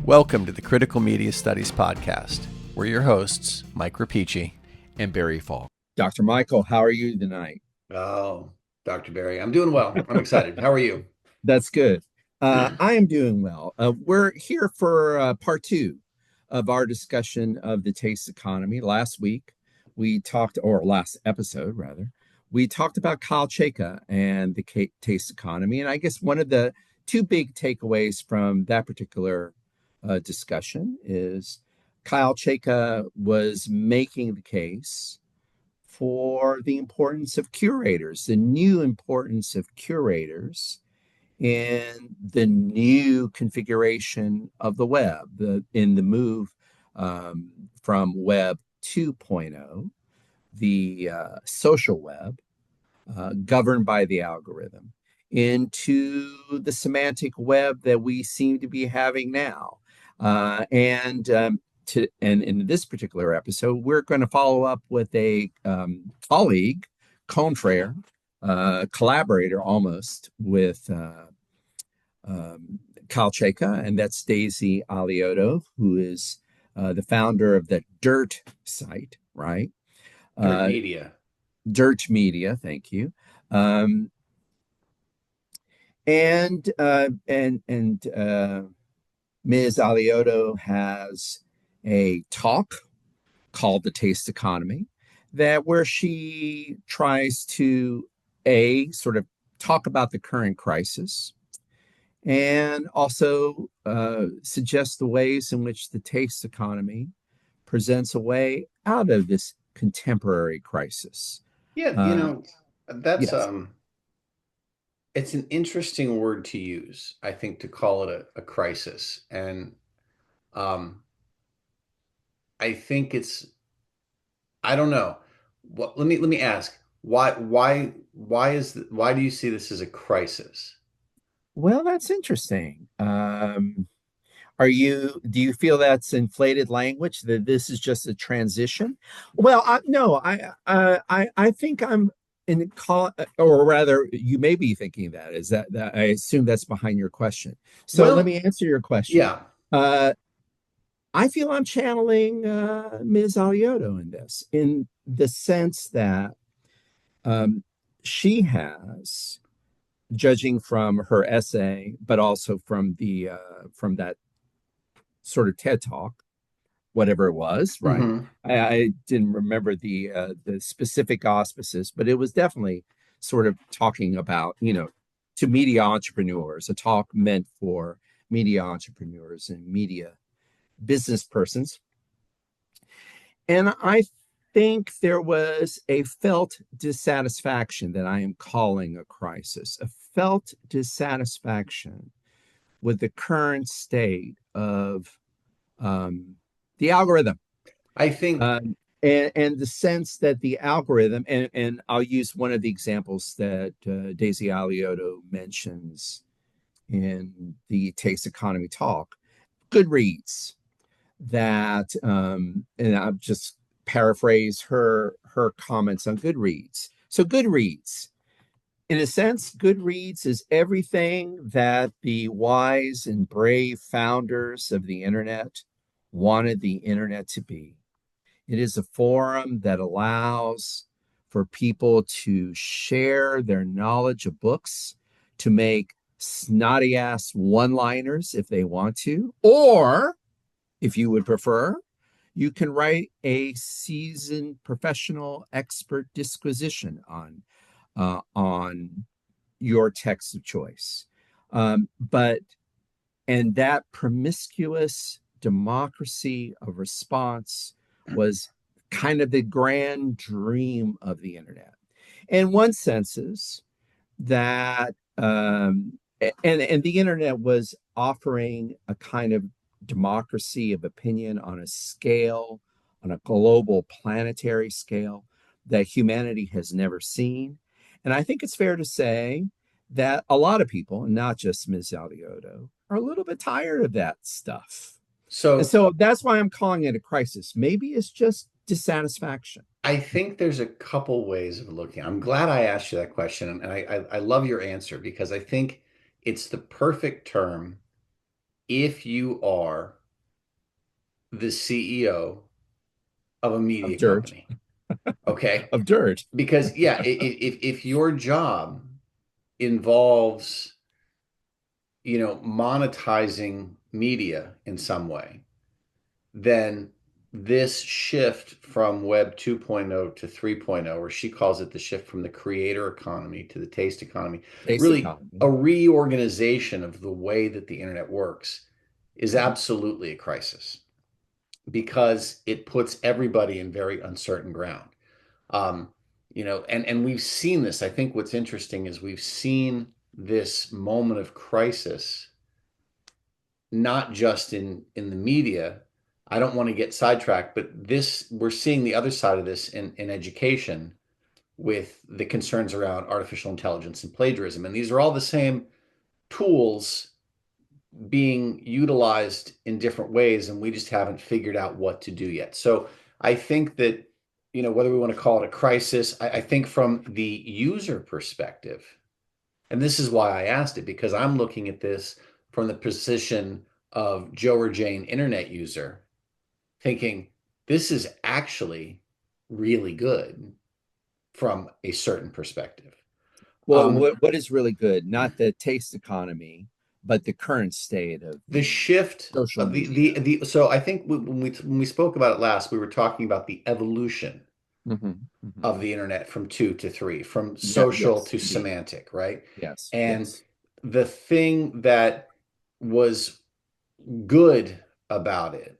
Welcome to the Critical Media Studies Podcast. We're your hosts, Mike Rapici and Barry Falk. Dr. Michael, how are you tonight? Oh, Dr. Barry, I'm doing well. I'm excited. How are you? That's good. I am doing well. We're here for part two of our discussion of the taste economy. Last week, last episode, rather, we talked about Kyle Chayka and the taste economy. And I guess one of the two big takeaways from that particular discussion is Kyle Chayka was making the case for the importance of curators, the new importance of curators in the new configuration of the web, in the move from Web 2.0, the social web, governed by the algorithm, into the semantic web that we seem to be having now. And in this particular episode, we're going to follow up with a colleague, confrere, collaborator almost with Kyle Chayka, and that's Daisy Alioto, who is the founder of the Dirt site, right? Dirt Media. Dirt Media, thank you. And Ms. Alioto has a talk called The Taste Economy, where she tries to sort of talk about the current crisis and also suggest the ways in which the taste economy presents a way out of this contemporary crisis. Yeah, that's yes. It's an interesting word to use, I think, to call it a crisis. And I think I don't know. Let me ask, why do you see this as a crisis? Well, that's interesting. Do you feel that's inflated language, that this is just a transition? Well, no, I think I'm in call, or rather, you may be thinking that I assume that's behind your question. So let Well, me answer your question. yeah. I feel I'm channeling Ms. Alioto in this, in the sense that she has, judging from her essay, but also from that sort of TED talk, whatever it was, right? Hmm. I didn't remember the specific auspices, but it was definitely sort of talking about, to media entrepreneurs, a talk meant for media entrepreneurs and media business persons. And I think there was a felt dissatisfaction that I am calling a crisis, a felt dissatisfaction with the current state of the algorithm. I think And the sense that the algorithm, and I'll use one of the examples that Daisy Alioto mentions in the Taste Economy talk, Goodreads, and I'll just paraphrase her comments on Goodreads. So Goodreads, in a sense, Goodreads is everything that the wise and brave founders of the internet wanted the internet to be. It is a forum that allows for people to share their knowledge of books, to make snotty ass one liners if they want to, or if you would prefer, you can write a seasoned professional expert disquisition on your text of choice. But and that promiscuous democracy of response was kind of the grand dream of the internet. And one senses that and the internet was offering a kind of democracy of opinion on a scale, on a global planetary scale, that humanity has never seen. And I think it's fair to say that a lot of people, and not just Ms. Alioto, are a little bit tired of that stuff. And so. so that's why I'm calling it a crisis. Maybe it's just dissatisfaction. I think there's a couple ways of looking. I'm glad I asked you that question, and I love your answer because I think it's the perfect term if you are the CEO of a Of media dirt, company. Okay. of dirt. Because yeah, if your job involves, monetizing media in some way, then this shift from Web 2.0 to 3.0, or she calls it the shift from the creator economy to the taste economy, Taste really economy. a reorganization of the way that the internet works, is Mhm. absolutely a crisis because it puts everybody in very uncertain ground. Um, and we've seen this. I think what's interesting is we've seen this moment of crisis not just in the media. I don't want to get sidetracked, but this we're seeing the other side of this in education with the concerns around artificial intelligence and plagiarism. And these are all the same tools being utilized in different ways, and we just haven't figured out what to do yet. So I think that, whether we want to call it a crisis, I think from the user perspective, and this is why I asked it, because I'm looking at this from the position of Joe or Jane internet user, thinking this is actually really good from a certain perspective. Well, Um, what is really good, not the taste economy, but the current state of the the shift social of media. so I think when we spoke about it last, we were talking about the evolution Hmm. Hmm. of the internet from two to three, from Yeah, social yes, to indeed. semantic, right? Yes, And yes. the thing that was good about it,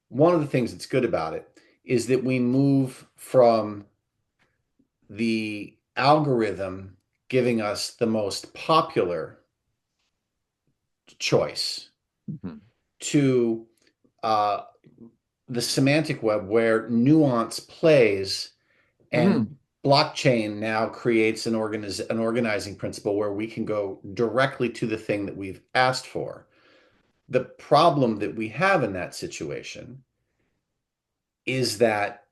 one of the things that's good about it, is that we move from the algorithm giving us the most popular choice Hmm. to uh, the semantic web where nuance plays, and Hmm. blockchain now creates an organizing principle where we can go directly to the thing that we've asked for. The problem that we have in that situation is that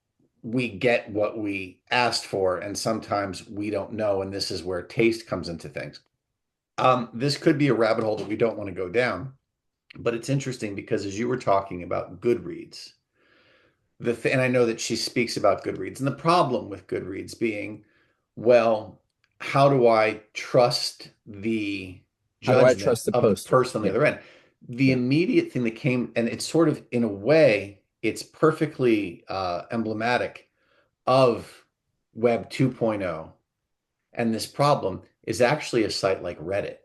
we get what we asked for, and sometimes we don't know, and this is where taste comes into things. This could be a rabbit hole that we don't want to go down, but it's interesting because as you were talking about Goodreads, and I know that she speaks about Goodreads, and the problem with Goodreads being, well, how do I trust the How do I judgment trust the of the poster? person on the Yeah, other end? The yeah. immediate thing that came, and it's sort of in a way, it's perfectly emblematic of Web 2.0, and this problem is actually a site like Reddit,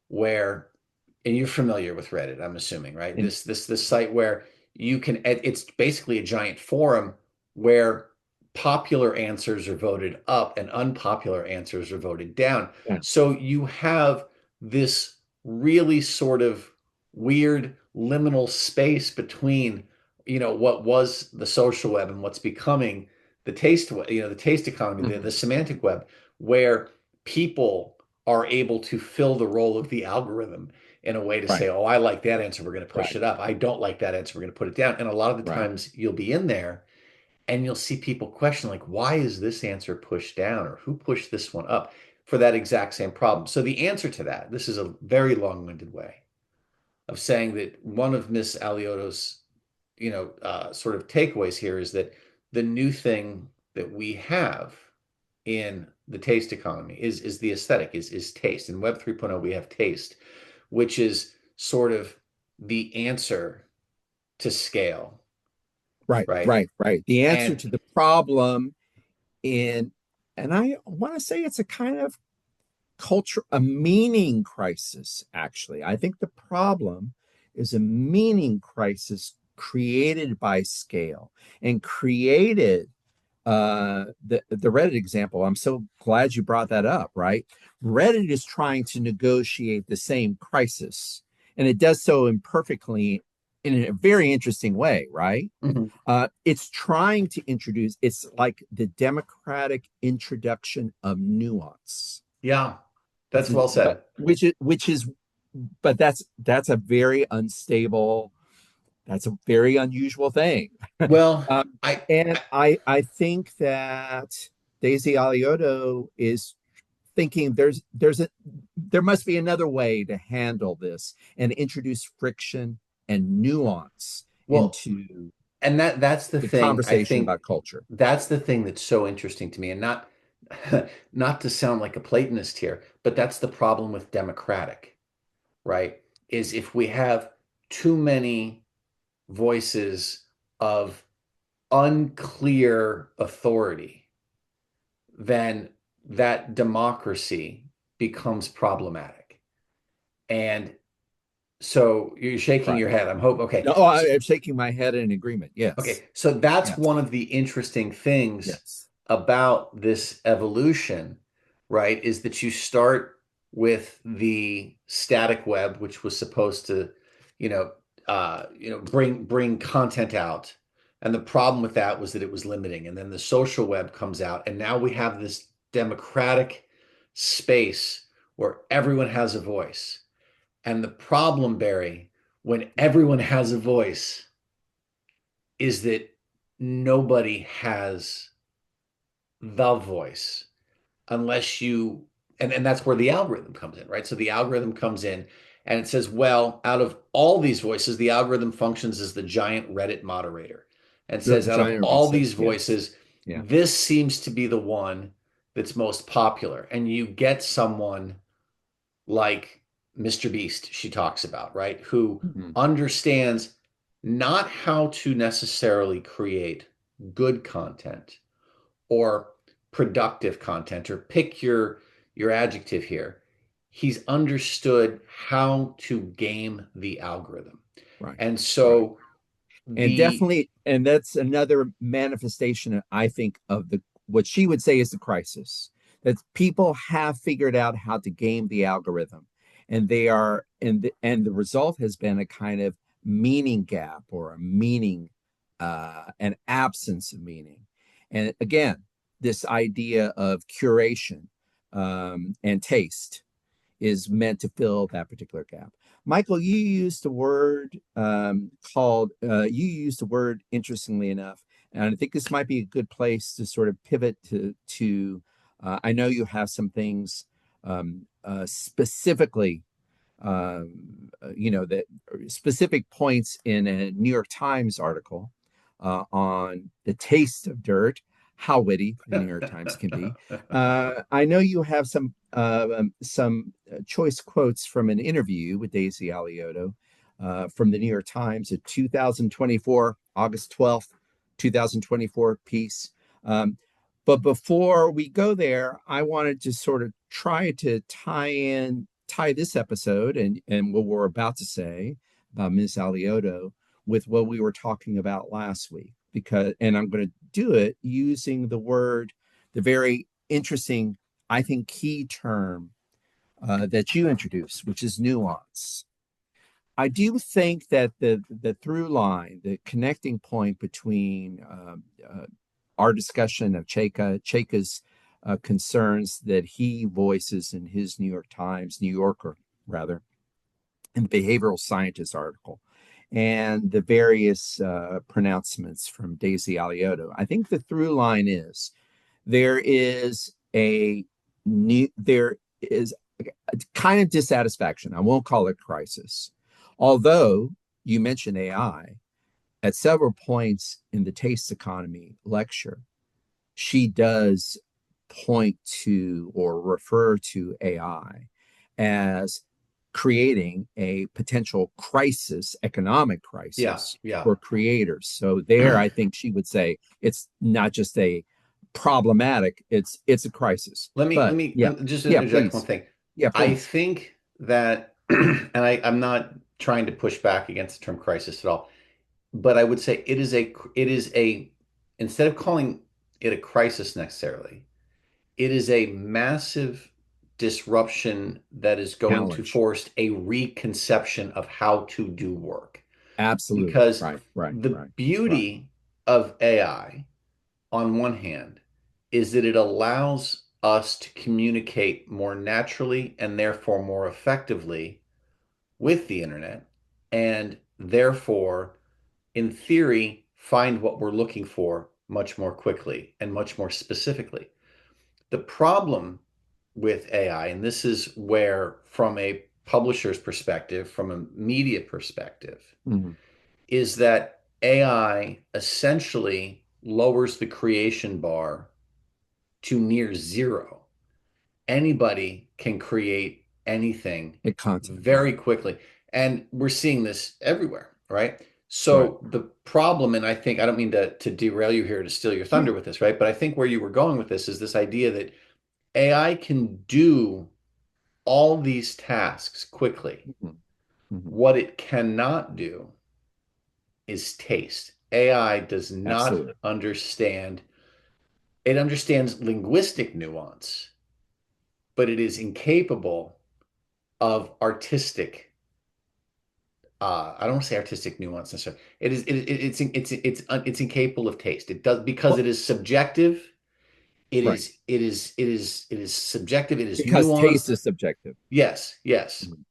where, and you're familiar with Reddit, I'm assuming, right? And This site where you can, it's basically a giant forum where popular answers are voted up and unpopular answers are voted down. yeah, So you have this really sort of weird liminal space between, what was the social web and what's becoming the taste web, the taste economy, the mhm, semantic mhm. web, where people are able to fill the role of the algorithm in a way to say, Right, oh, I like that answer, we're going to push right, it up. I don't like that answer, we're going to put it down. And a lot of the right. times you'll be in there and you'll see people question, like, why is this answer pushed down, or who pushed this one up for that exact same problem? So the answer to that, this is a very long-winded way of saying that one of Miss Alioto's, sort of takeaways here is that the new thing that we have in the taste economy is the aesthetic, is taste. In Web 3.0, we have taste, which is sort of the answer to scale, Right, right? right, right. The answer And to the problem in, and I want to say it's a kind of culture, a meaning crisis, actually. I think the problem is a meaning crisis created by scale and created the Reddit example. I'm so glad you brought that up, right? Reddit is trying to negotiate the same crisis, and it does so imperfectly in a very interesting way, right? mhm, It's trying to introduce, it's like the democratic introduction of nuance. yeah, It's that's well but said. which is but that's a very unstable, that's a very unusual thing. Well, um, I, and I I think that Daisy Alioto is thinking there must be another way to handle this and introduce friction and nuance Well, into and that's the the thing. I conversation think about culture. that's the thing that's so interesting to me, and not not to sound like a Platonist here, but that's the problem with democratic, right? Is if we have too many voices of unclear authority, then that democracy becomes problematic. And so you're shaking Right. your head. I'm hope okay. No, oh, I'm shaking my head in agreement. Yes. Okay, so that's Yes. one of the interesting things Yes. about this evolution, right? Is that you start with the static web, which was supposed to, you know, bring content out, and the problem with that was that it was limiting. And then the social web comes out, and now we have this democratic space where everyone has a voice. And the problem, Barry, when everyone has a voice is that nobody has the voice unless you and that's where the algorithm comes in, right? So the algorithm comes in and it says, well, out of all these voices, the algorithm functions as the giant Reddit moderator and The says, out of giant all reset. these Yes. voices, Yeah. this seems to be the one that's most popular. And you get someone like Mr. Beast, she talks about, right? Who Mhm. understands not how to necessarily create good content or productive content, or pick your adjective here. He's understood how to game the algorithm. Right. And Right. so And the definitely, and that's another manifestation, I think, of the what she would say is the crisis, that people have figured out how to game the algorithm, and they are, and the result has been a kind of meaning gap, or a meaning, an absence of meaning. And again, this idea of curation, and taste is meant to fill that particular gap. Michael, you used the word, you used the word, interestingly enough, and I think this might be a good place to sort of pivot I know you have some things, specifically, that specific points in a New York Times article, on the taste of dirt, how witty the New York Times can be. I know you have some choice quotes from an interview with Daisy Alioto, from the New York Times, a 2024, August 12th, 2024 piece. But before we go there, I wanted to sort of try to tie this episode, and what we're about to say about Ms. Alioto, with what we were talking about last week. Because, and I'm going to do it using the very interesting, I think, key term, that you introduced, which is nuance. I do think that the through line, the connecting point between, our discussion of Cheka's, concerns that he voices in his New York Times, New Yorker rather, in the behavioral scientist article, and the various, pronouncements from Daisy Alioto. I think the through line is there is there is a kind of dissatisfaction. I won't call it crisis, although you mentioned AI at several points in the Taste Economy lecture. She does point to or refer to AI as creating a potential crisis, economic yeah, crisis yeah. for creators. So there, I think she would say it's not just a problematic, it's a crisis. Let But me yeah, just yeah, interject one please. thing. Yeah, I please. think that, and I'm not trying to push back against the term crisis at all, but I would say it is a instead of calling it a crisis necessarily, it is a massive disruption that is going to Challenge. force a reconception of how to do work. Absolutely. Because Right, right, the right, right. beauty of AI, on one hand, is that it allows us to communicate more naturally and therefore more effectively with the internet, and therefore, in theory, find what we're looking for much more quickly and much more specifically. The problem with AI, and this is where, from a publisher's perspective, from a media perspective, Mhm. is that AI essentially lowers the creation bar to near zero. Anybody can create anything The content, right? very quickly. And we're seeing this everywhere, right? Right. So the problem, and I think I don't mean to derail you here to steal your Yeah. thunder with this, right? But I think where you were going with this is this idea that AI can do all these tasks quickly. Mhm. Mhm. What it cannot do is taste. AI does not Absolutely. understand, it understands linguistic nuance, but it is incapable of artistic I don't want to say artistic nuance necessarily. It's incapable of taste. It does because Well, it is subjective. right. It is subjective. It is Because taste nuanced. is subjective. Yes, yes. Mhm.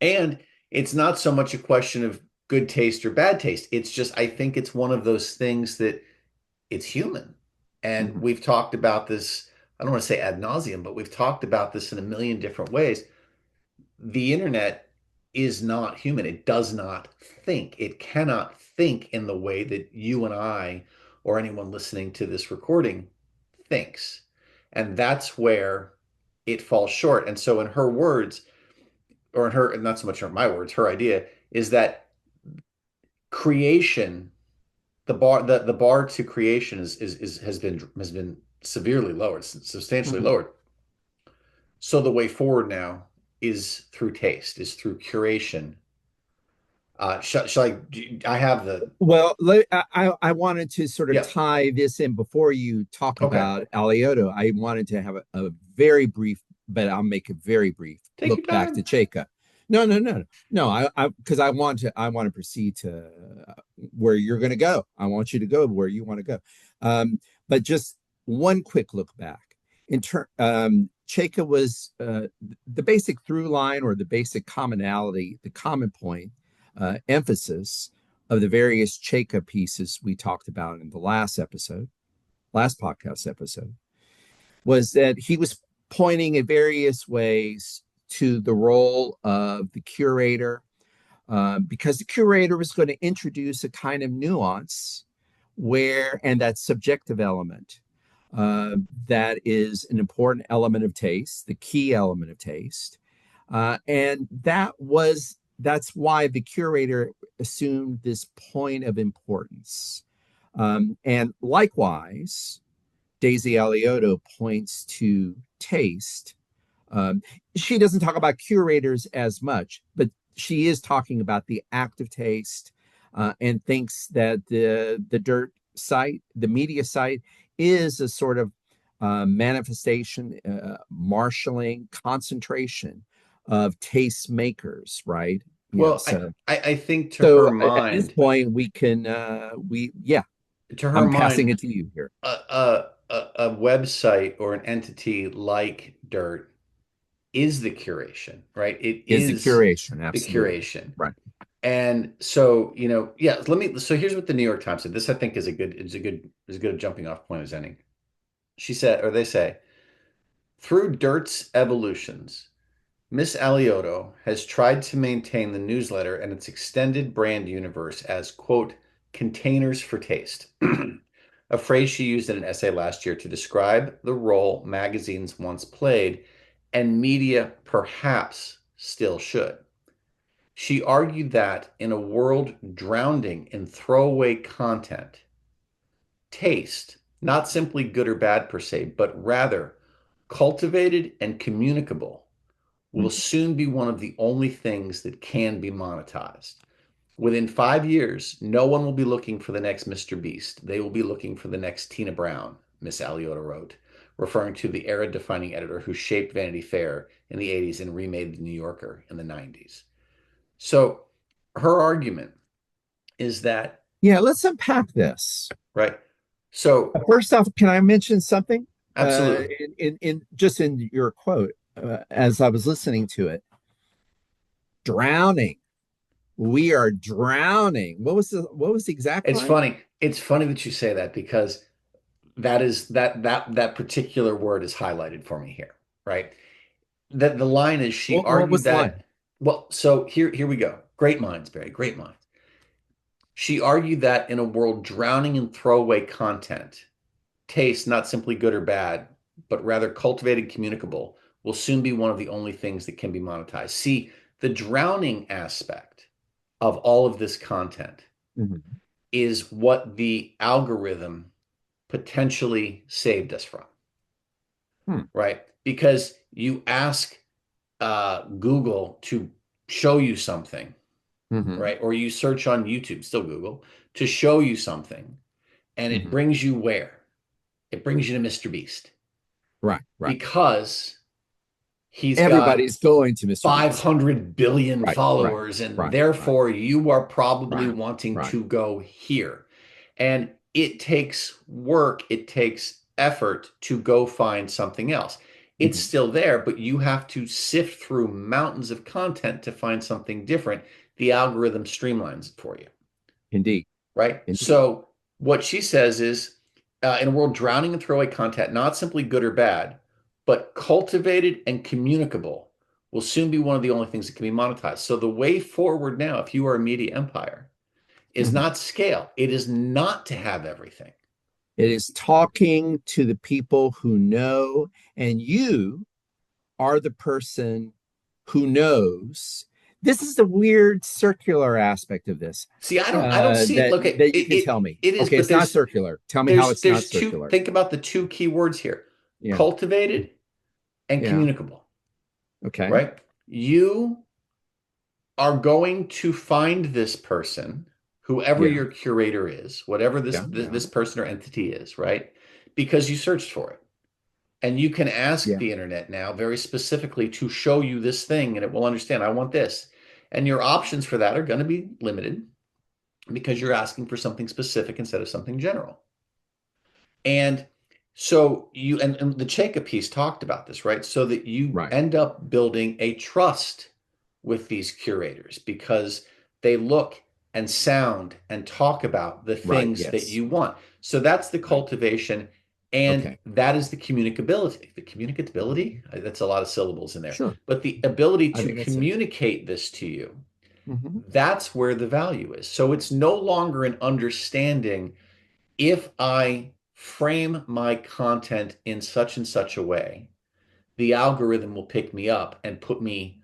And it's not so much a question of good taste or bad taste. It's just I think it's one of those things that it's human. And Mhm. we've talked about this, I don't want to say ad nauseum, but we've talked about this in a million different ways. The internet is not human. It does not think. It cannot think in the way that you and I or anyone listening to this recording thinks. And that's where it falls short. And so, in her words, or in her, not so much in my words, her idea is that creation, the bar to creation is has been severely lowered, substantially Mhm. lowered. So the way forward now is through taste, is through curation. Shall I? I have the Well, I wanted to sort of yeah. tie this in before you talk Okay, about Alioto. I wanted to have a very brief, but I'll make it very brief take your look back to time. Cheka. No. Because I want to proceed to where you're going to go. I want you to go where you want to go. But just one quick look back. Cheka was the basic through line or the basic commonality, the common point, emphasis of the various Cheka pieces we talked about in the last podcast episode, was that he was pointing in various ways to the role of the curator, because the curator was going to introduce a kind of nuance and that subjective element that is an important element of taste, the key element of taste. And that's why the curator assumed this point of importance. And likewise, Daisy Alioto points to taste. Um, she doesn't talk about curators as much, but she is talking about the act of taste, and thinks that the dirt site, the media site, is a sort of manifestation, marshaling, concentration of tastemakers, right? You know, Well, so I think to her so at this mind, point we can we yeah, to her I'm mind, passing it to you here. a website or an entity like Dirt is the curation, right? It Is the is curation the absolutely curation. right? And so, yeah, so here's what the New York Times said. This I think is a good jumping off point as any. She said, or they say, through Dirt's evolutions, Miss Alioto has tried to maintain the newsletter and its extended brand universe as, quote, containers for taste, a phrase she used in an essay last year to describe the role magazines once played and media perhaps still should. She argued that in a world drowning in throwaway content, taste, not simply good or bad per se, but rather cultivated and communicable, will Mhm. soon be one of the only things that can be monetized. Within 5 years, no one will be looking for the next Mr. Beast. They will be looking for the next Tina Brown, Miss Alioto wrote, referring to the era defining editor who shaped Vanity Fair in the 80s and remade The New Yorker in the 90s. So her argument is that, Yeah, let's unpack this. right? So, First off, can I mention something? absolutely. In just in your quote, as I was listening to it, drowning. We are drowning. What was the exact It's line? funny. It's funny that you say that because that particular word is highlighted for me here, right? That the line is she What argued was the line? that well, so here we go. Great minds, Barry, great minds. She argued that in a world drowning in throwaway content, taste, not simply good or bad, but rather cultivated, communicable, will soon be one of the only things that can be monetized. See, the drowning aspect of all of this content Hmm. is what the algorithm potentially saved us from, Hmm. right? Because you ask Google to show you something, Hmm. right? Or you search on YouTube, still Google, to show you something, and it Hmm. brings you where? It brings you to Mr. Beast Right, right. because he's got Everybody's going to Mr. Beast. 500 billion Right, right, followers, and right, right, therefore you are probably right, wanting right. to go here. And it takes work, it takes effort to go find something else. It's Hmm. still there, but you have to sift through mountains of content to find something different. The algorithm streamlines it for you, Indeed, right? indeed. So, what she says is in a world drowning in throwaway content, not simply good or bad, but cultivated and communicable, will soon be one of the only things that can be monetized. So, the way forward now, if you are a media empire, is Hmm. not scale, it is not to have everything. It is talking to the people who know, and you are the person who knows. This is the weird circular aspect of this See, I don't see it. that Look, that you can tell me. it is, Okay, but it's not circular. Tell me how it's not there's two. circular. Think about the two key words here: Yeah, cultivated and yeah. communicable. Okay. Right? You are going to find this person, whoever Yeah, your curator is, whatever yeah, yeah, this person or entity is, right? Because you searched for it. And you can ask yeah. the internet now very specifically to show you this thing and it will understand, I want this. And your options for that are going to be limited because you're asking for something specific instead of something general. And so and the Cheka piece talked about this, right? So that you Right, end up building a trust with these curators because they look and sound and talk about the right. things that Yes. you want. So that's the Right. cultivation, and Okay. that is the communicability. The communicability, that's a lot of syllables in there, Sure. but the ability I to think that's it. communicate this to you, Hmm. that's where the value is. So it's no longer an understanding if I frame my content in such and such a way, the algorithm will pick me up and put me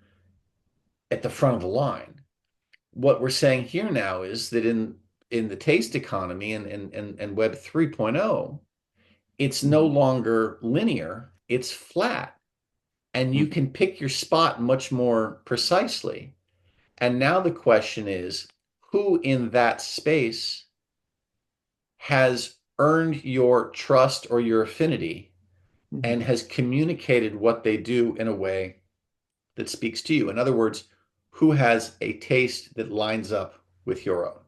at the front of the line. What we're saying here now is that in the taste economy and Web 3.0, it's no Hmm. longer linear, it's flat. And you Hmm. can pick your spot much more precisely. And now the question is, who in that space has earned your trust or your affinity and Hmm. has communicated what they do in a way that speaks to you? In other words, who has a taste that lines up with your own?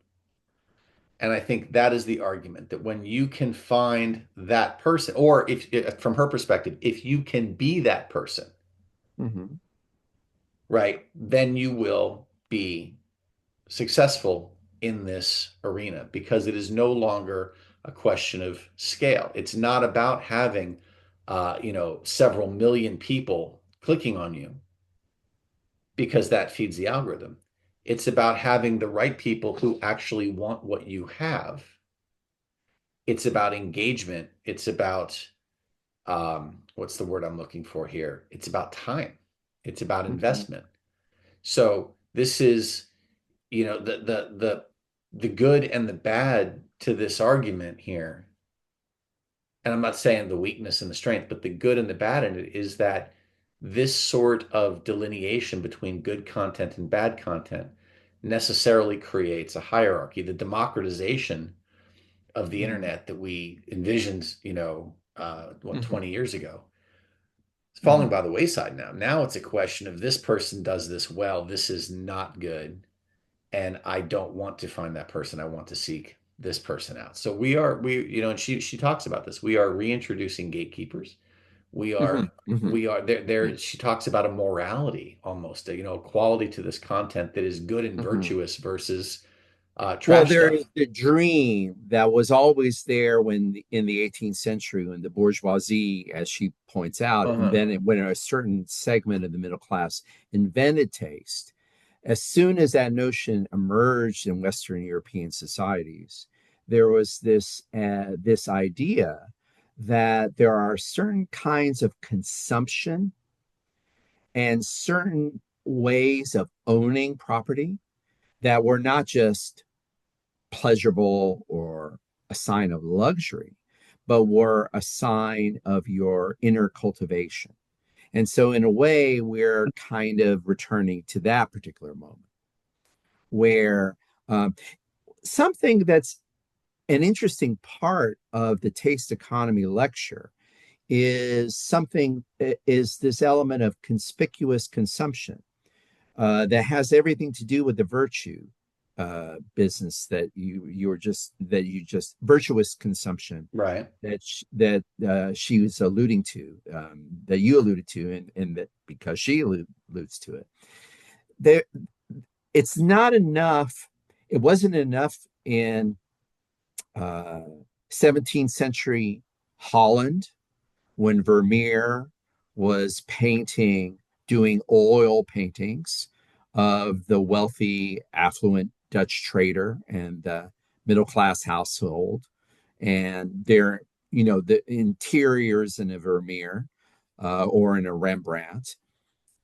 And I think that is the argument that when you can find that person, or if from her perspective, if you can be that person, Hmm. right, then you will be successful in this arena because it is no longer a question of scale. It's not about having, several million people clicking on you because that feeds the algorithm. It's about having the right people who actually want what you have. It's about engagement. It's about what's the word I'm looking for here? It's about time. It's about Hmm. investment. So this is, the good and the bad to this argument here. And I'm not saying the weakness and the strength, but the good and the bad in it is that this sort of delineation between good content and bad content necessarily creates a hierarchy. The democratization of the Hmm. internet that we envisioned, 20 Hmm. years ago, it's falling Hmm. by the wayside now. Now it's a question of this person does this well, this is not good, and I don't want to find that person. I want to seek this person out. So and she talks about this. We are reintroducing gatekeepers. We Hmm. are Hmm. we are there. She talks about a morality almost, a quality to this content that is good and Hmm. virtuous versus Well, trash there stuff. is the dream that was always there when in the 18th century, when the bourgeoisie, as she points out, Uh-huh. invented when a certain segment of the middle class invented taste. As soon as that notion emerged in Western European societies, there was this idea that there are certain kinds of consumption and certain ways of owning property that were not just pleasurable or a sign of luxury, but were a sign of your inner cultivation. And so, in a way, we're kind of returning to that particular moment where something that's an interesting part of the taste economy lecture is this element of conspicuous consumption that has everything to do with the virtue business that you just virtuous consumption Right. that she was alluding to, that you alluded to, and that because she alludes to it, there it's not enough. It wasn't enough in uh, 17th century Holland when Vermeer was doing oil paintings of the wealthy, affluent Dutch trader and the middle class household, and their, the interiors in a Vermeer or in a Rembrandt.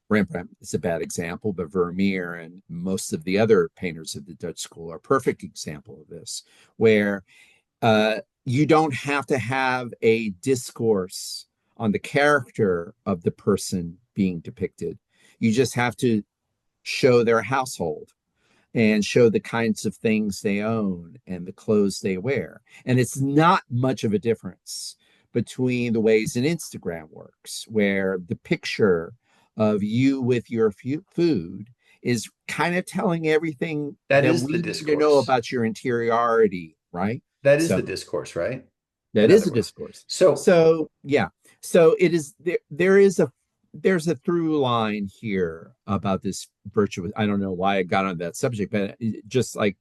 Rembrandt is a bad example, but Vermeer and most of the other painters of the Dutch school are a perfect example of this, where you don't have to have a discourse on the character of the person being depicted. You just have to show their household and show the kinds of things they own and the clothes they wear. And it's not much of a difference between the ways an Instagram works, where the picture of you with your food is kind of telling everything That that is the we need to know discourse. about your interiority, right? That is So the discourse, right? that In is other a words. discourse. So, So yeah, so it is there's a through line here about this virtuous. I don't know why I got on that subject, but just like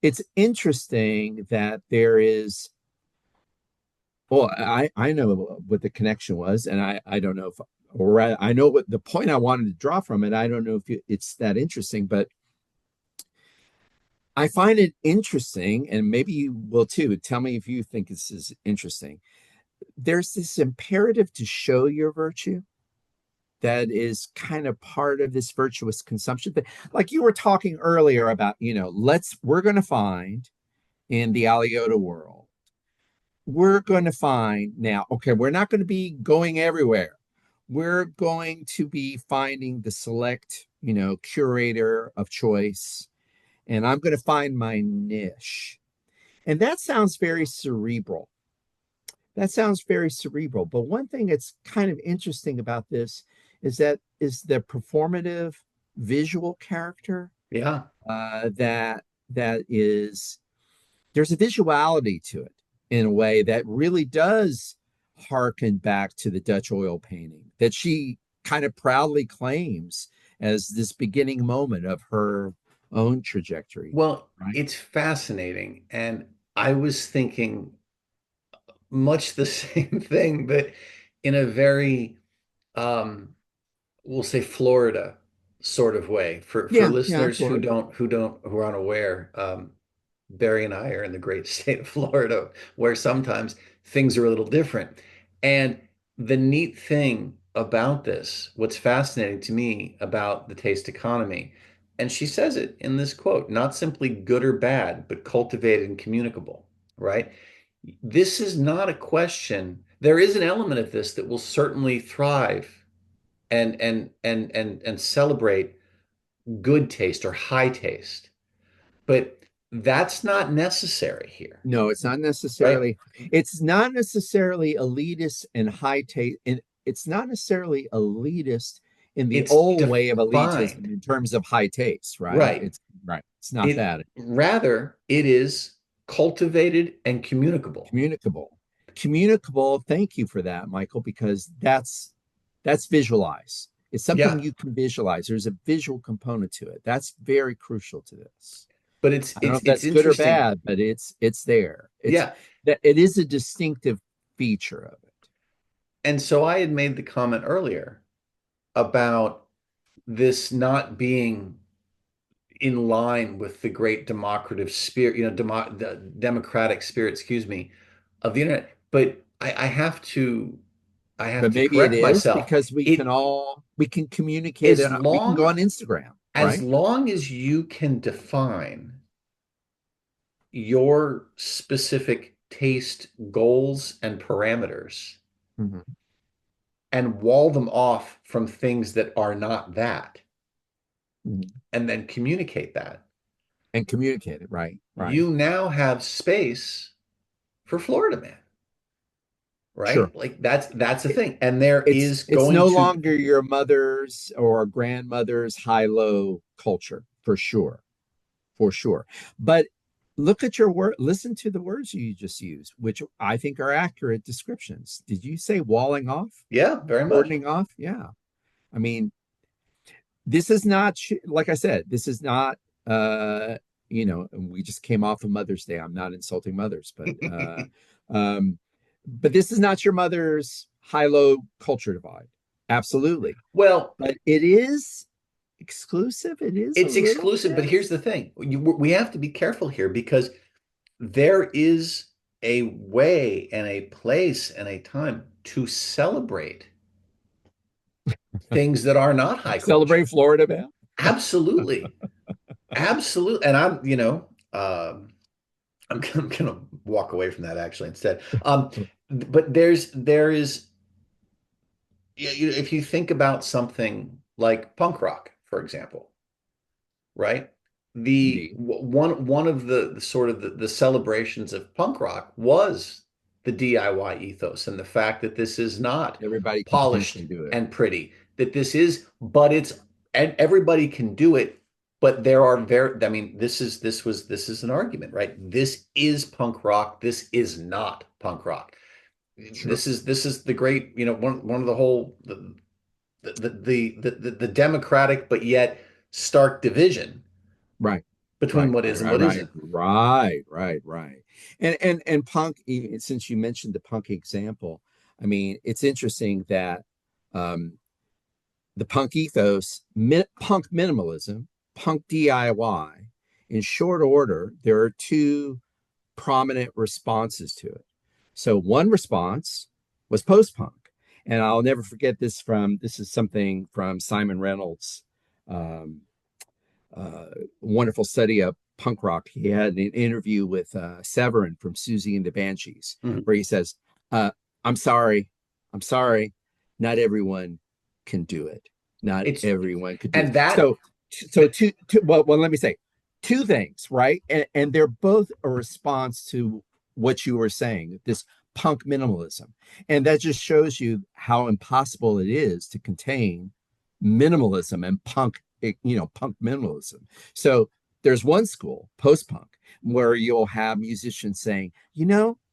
it's interesting that there is. Well, I know what the connection was, and I don't know if, or I know what the point I wanted to draw from it. I don't know if it's that interesting, but I find it interesting, and maybe you will too. Tell me if you think this is interesting. There's this imperative to show your virtue that is kind of part of this virtuous consumption thing. Like you were talking earlier about, we're going to find in the Alioto world, we're going to find now, okay, we're not going to be going everywhere. We're going to be finding the select, curator of choice, and I'm going to find my niche. And that sounds very cerebral. That sounds very cerebral. But one thing that's kind of interesting about this is the performative visual character yeah. that is there's a visuality to it in a way that really does harken back to the Dutch oil painting that she kind of proudly claims as this beginning moment of her own trajectory, Well, right? it's fascinating. And I was thinking much the same thing, but in a very, um, we'll say Florida sort of way for Yeah, yeah, listeners Florida. who are unaware. Barry and I are in the great state of Florida, where sometimes things are a little different. And the neat thing about this, what's fascinating to me about the taste economy, and she says it in this quote, not simply good or bad, but cultivated and communicable, right? This is not a question. There is an element of this that will certainly thrive and celebrate good taste or high taste. But that's not necessary here, No, right? it's not necessarily elitist and high taste, and it's not necessarily elitist in the It's old way of elitism defined, in terms of high taste, right? right? It's right. It's not It that. rather it is cultivated and communicable. Communicable. Communicable, thank you for that, Michael, because that's visualize. It's something Yeah, you can visualize. There's a visual component to it. That's very crucial to this. but it's I don't know it's if it's that's good or interesting. bad, but it's there. It's Yeah, that it is a distinctive feature of it. and so I had made the comment earlier about this not being in line with the great democratic spirit, the democratic spirit, excuse me, of the internet. But I have But to maybe it correct is myself. because It we can communicate as it. We can go long on Instagram, as right? long as you can define your specific taste, goals, and parameters Hmm. and wall them off from things that are not that, Hmm. and then communicate that, And communicate it, right? Right. you now have space for Florida Man, Sure. right? Like that's the It, thing. And there is it's going no to, longer your mother's or grandmother's high-low culture, for sure, for sure. But look at your word, listen to the words you just used, which I think are accurate descriptions. Did you say walling off, yeah, very much. cordoning off? Yeah. I mean, this is not like I said, this is not uh we just came off of Mother's Day. I'm not insulting mothers, um but this is not your mother's high-low culture divide. Absolutely. Well, But it is exclusive. It is a it's little exclusive, but bit. here's the thing. We have to be careful here because there is a way and a place and a time to celebrate things that are not high Celebrate culture. Florida, man. Absolutely. Absolutely. And I'm gonna walk away from that actually instead. But there is if you think about something like punk rock, for example, right? The Indeed. one of the sort of the celebrations of punk rock was the DIY ethos and the fact that this is not Everybody can polished potentially do it. and pretty, that this is, but it's and everybody can do it, but there are very, I mean, this is an argument, right? This is punk rock, this is not punk rock. Sure. This is the great, one of the whole the democratic but yet stark division Right. between Right, what right, is and right, what right, isn't. right, right, right. And punk, since you mentioned the punk example, I mean, it's interesting that um, the punk ethos, punk minimalism, punk DIY, in short order, there are two prominent responses to it. So one response was post-punk, and I'll never forget this is something from Simon Reynolds' um, uh, wonderful study of punk rock. He had an interview with Severin from Susie and the Banshees, Mhm. where he says, "I'm sorry, I'm sorry, not everyone can do it. Not It's everyone could do it." and that So that well, let me say two things, right? And they're both a response to what you were saying, this punk minimalism, and that just shows you how impossible it is to contain minimalism and punk minimalism. So there's one school, post punk, where you'll have musicians saying,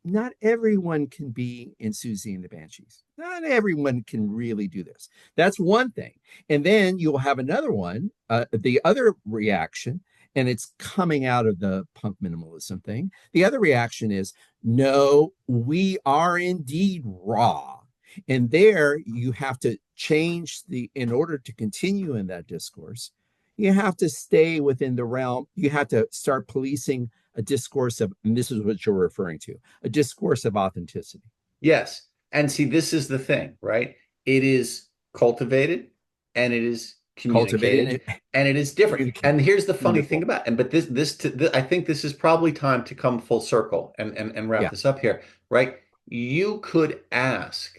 not everyone can be in Susie and the Banshees. Not everyone can really do this. That's one thing. And then you'll have another one, the other reaction, and it's coming out of the punk minimalism thing. The other reaction is, no, we are indeed raw. And there you have to change in order to continue in that discourse, you have to stay within the realm. You have to start policing a discourse of, and this is what you're referring to, a discourse of authenticity. yes. And see, this is the thing, right? It is cultivated and it is Cultivated communicated and and it is different. communicated. And here's the funny thing Wonderful. about it. And but I think this is probably time to come full circle and wrap Yeah, this up here, right? You could ask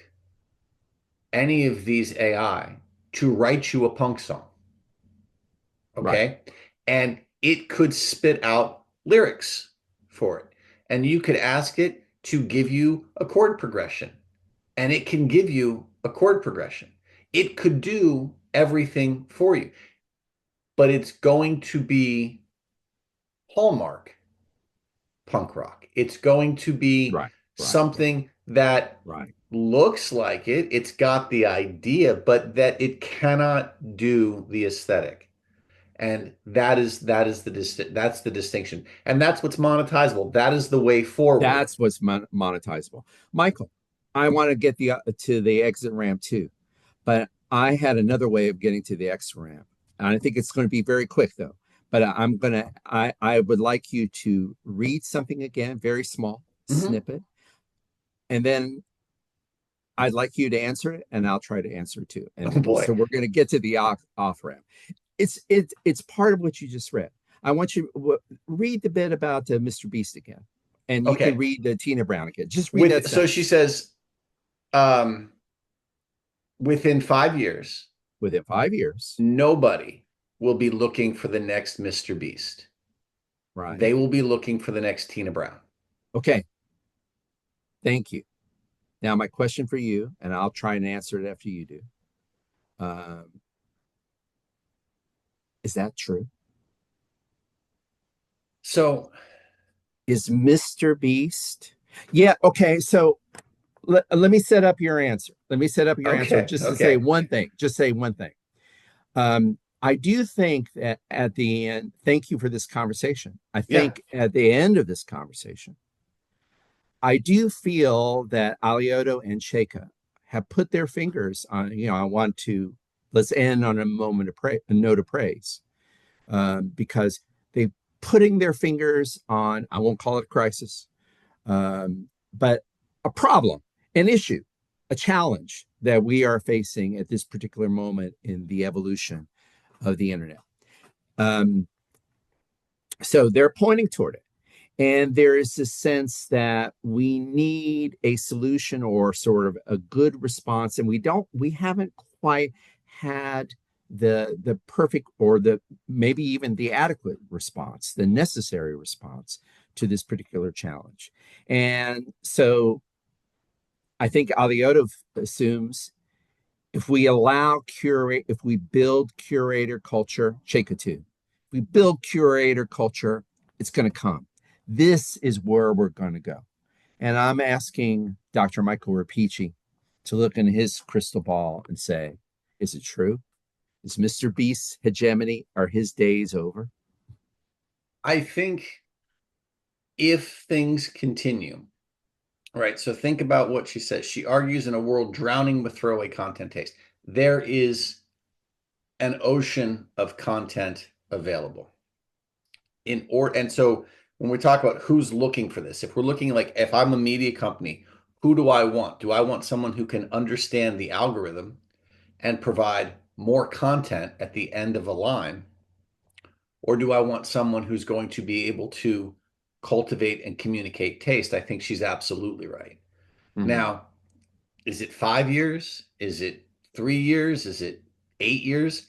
any of these AI to write you a punk song, right. okay? And it could spit out lyrics for it. And you could ask it to give you a chord progression, and it can give you a chord progression. It could do everything for you, but it's going to be Hallmark punk rock. It's going to be Right, right, right, something that right. looks like it. It's got the idea, but that it cannot do the aesthetic. And that's the distinction. And that's what's monetizable. That is the way forward. That's what's monetizable. Michael, I want to get to the exit ramp too, but I had another way of getting to the exit ramp, and I think it's going to be very quick though. but I would like you to read something again, very small Hmm. snippet, and then I'd like you to answer it, and I'll try to answer it too. Oh And boy. so we're going to get to the off ramp. It's part of what you just read. I want you read the bit about Mr. Beast again, and you can Okay. read the Tina Brown again. Just read that With so she sentence says, um, within 5 years, within 5 years, nobody will be looking for the next Mr. Beast. right? They will be looking for the next Tina Brown. Okay, thank you. Now my question for you, and I'll try and answer it after you do. Um, is that true? So, Is Mr. Beast? Yeah. Okay. So let me set up your answer. Let me set up your answer okay, just to say okay. one thing. Just say one thing. I do think that at the end, thank you for this conversation. I Yeah. think at the end of this conversation, I do feel that Alioto and Sheikha have put their fingers on, I want to, let's end on a moment of praise, a note of praise, because they putting their fingers on, I won't call it a crisis, but a problem, an issue, a challenge that we are facing at this particular moment in the evolution of the internet. Um, so they're pointing toward it. And there is this sense that we need a solution or sort of a good response. And we haven't quite had the perfect or the maybe even the adequate response, the necessary response to this particular challenge. And so I think Alioto assumes if we allow curate, if we build curator culture, Shakatu, if we build curator culture, it's going to come. This is where we're going to go. And I'm asking Dr. Michael Rapici to look in his crystal ball and say, is it true? Is Mr. Beast's hegemony, are his days over? I think if things continue, right? So think about what she says. She argues in a world drowning with throwaway content taste. There is an ocean of content available. And so when we talk about who's looking for this, if we're looking like if I'm a media company, who do I want? Do I want someone who can understand the algorithm and provide more content at the end of a line? Or do I want someone who's going to be able to cultivate and communicate taste? I think she's absolutely right. Mm-hmm. Now, is it 5 years? Is it 3 years? Is it 8 years?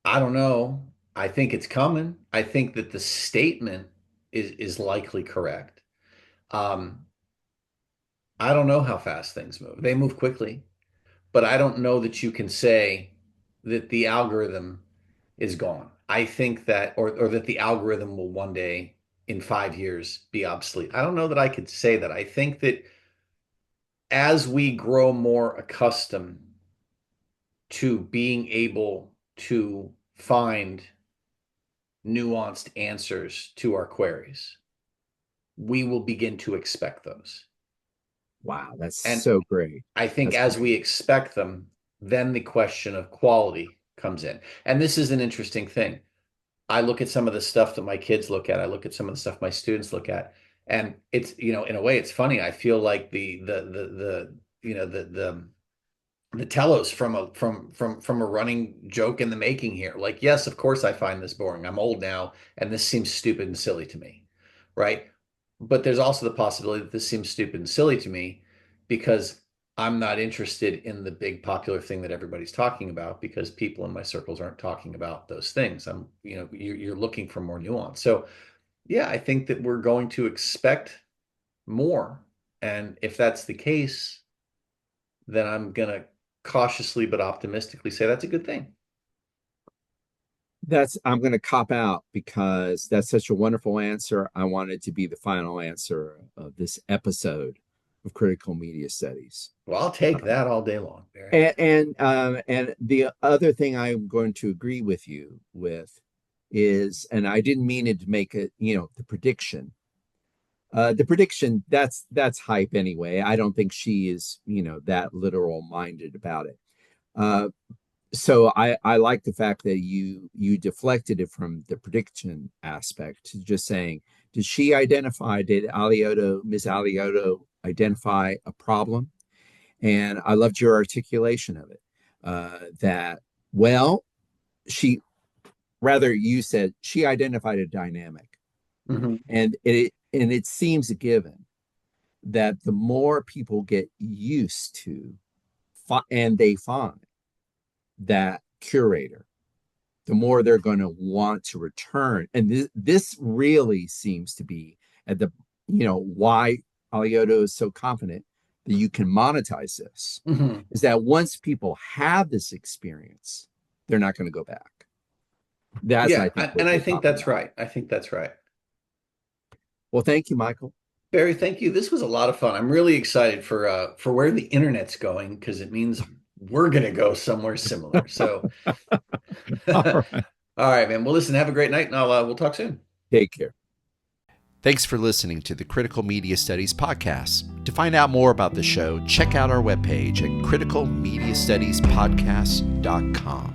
I don't know. I think it's coming. I think that the statement is likely correct. Um, I don't know how fast things move. They move quickly, but I don't know that you can say that the algorithm is gone. I think that, or that the algorithm will one day in 5 years be obsolete. I don't know that I could say that. I think that as we grow more accustomed to being able to find nuanced answers to our queries, we will begin to expect those. Wow, that's And so great. I think That's as great. we expect them, then the question of quality comes in. And this is an interesting thing. I look at some of the stuff that my kids look at. I look at some of the stuff my students look at, and it's, in a way, it's funny. I feel like the telos from a running joke in the making here. Like, yes, of course I find this boring. I'm old now, and this seems stupid and silly to me, right? But there's also the possibility that this seems stupid and silly to me because I'm not interested in the big popular thing that everybody's talking about because people in my circles aren't talking about those things. You're looking for more nuance. So yeah, I think that we're going to expect more. And if that's the case, then I'm gonna cautiously but optimistically say that's a good thing. That's I'm going to cop out because that's such a wonderful answer. I want it to be the final answer of this episode of Critical Media Studies. Well, I'll take Um, that all day long, Barry. and the other thing I'm going to agree with you with is, and I didn't mean it to make it, the prediction. The prediction that's hype anyway. I don't think she is, that literal minded about it. Uh, So I like the fact that you deflected it from the prediction aspect to just saying, did Miss Alioto identify a problem? And I loved your articulation of it. That, well, she rather you said she identified a dynamic, Hmm. and it seems a given that the more people get used to and they find that curator, the more they're going to want to return. And this really seems to be at the, why Alioto is so confident that you can monetize this Hmm. is that once people have this experience, they're not going to go back. That's, I Yeah, think, what and I you're think talking that's about. right. I think that's right. Well, thank you, Michael. Barry, thank you. This was a lot of fun. I'm really excited for where the internet's going because it means we're gonna go somewhere similar. So, All all right. right, man. Well, listen, have a great night, and we'll talk soon. Take care. Thanks for listening to the Critical Media Studies podcast. To find out more about the show, check out our webpage at criticalmediastudiespodcast.com.